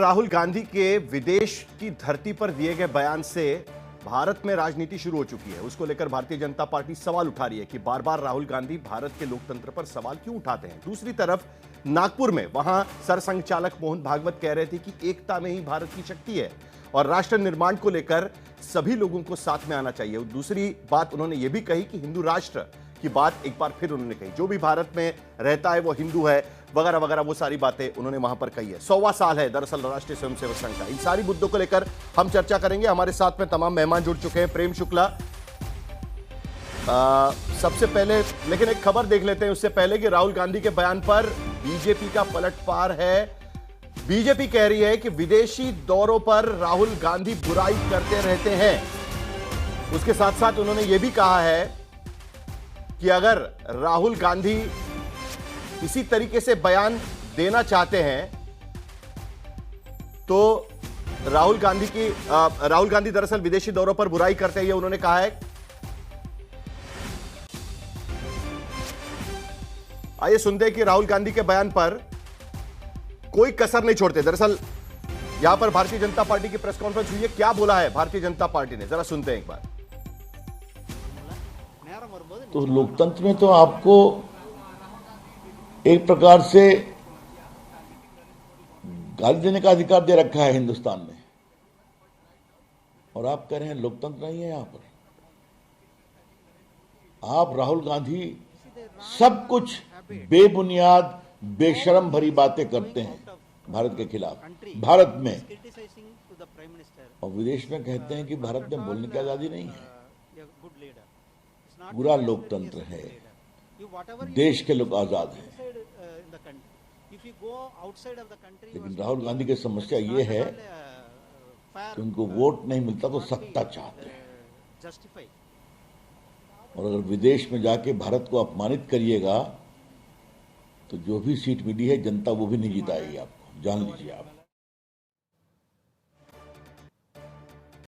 राहुल गांधी के विदेश की धरती पर दिए गए बयान से भारत में राजनीति शुरू हो चुकी है। उसको लेकर भारतीय जनता पार्टी सवाल उठा रही है कि बार बार राहुल गांधी भारत के लोकतंत्र पर सवाल क्यों उठाते हैं। दूसरी तरफ नागपुर में वहां सरसंघ चालक मोहन भागवत कह रहे थे कि एकता में ही भारत की शक्ति है और राष्ट्र निर्माण को लेकर सभी लोगों को साथ में आना चाहिए। दूसरी बात उन्होंने यह भी कही कि हिंदू राष्ट्र की बात एक बार फिर उन्होंने कही, जो भी भारत में रहता है वो हिंदू है वगैरह वगैरह, वो सारी बातें उन्होंने वहां पर कही है। 100वां साल है दरअसल राष्ट्रीय स्वयंसेवक संघ का। इन सारी मुद्दों को लेकर हम चर्चा करेंगे। हमारे साथ में तमाम मेहमान जुड़ चुके हैं। प्रेम शुक्ला, सबसे पहले लेकिन एक खबर देख लेते हैं उससे पहले कि राहुल गांधी के बयान पर बीजेपी का पलटवार है। बीजेपी कह रही है कि विदेशी दौरों पर राहुल गांधी बुराई करते रहते हैं। उसके साथ साथ उन्होंने यह भी कहा है कि अगर राहुल गांधी इसी तरीके से बयान देना चाहते हैं तो राहुल गांधी दरअसल विदेशी दौरों पर बुराई करते हैं, ये उन्होंने कहा है। आइए सुनते हैं कि राहुल गांधी के बयान पर कोई कसर नहीं छोड़ते। दरअसल यहां पर भारतीय जनता पार्टी की प्रेस कॉन्फ्रेंस हुई है, क्या बोला है भारतीय जनता पार्टी ने, जरा सुनते हैं एक बार। तो लोकतंत्र में तो आपको एक प्रकार से गाली देने का अधिकार दे रखा है हिंदुस्तान में, और आप कह रहे हैं लोकतंत्र नहीं है। यहां पर आप राहुल गांधी सब कुछ बेबुनियाद बेशरम भरी बातें करते हैं भारत के खिलाफ, भारत में, और विदेश में कहते हैं कि भारत में बोलने की आजादी नहीं है। पूरा लोकतंत्र है, देश के लोग आजाद हैं। लेकिन राहुल गांधी की समस्या ये है कि उनको वोट नहीं मिलता तो सत्ता चाहते हैं, और अगर विदेश में जाके भारत को अपमानित करिएगा तो जो भी सीट मिली है जनता वो भी नहीं जिताएगी आपको, जान लीजिए आप।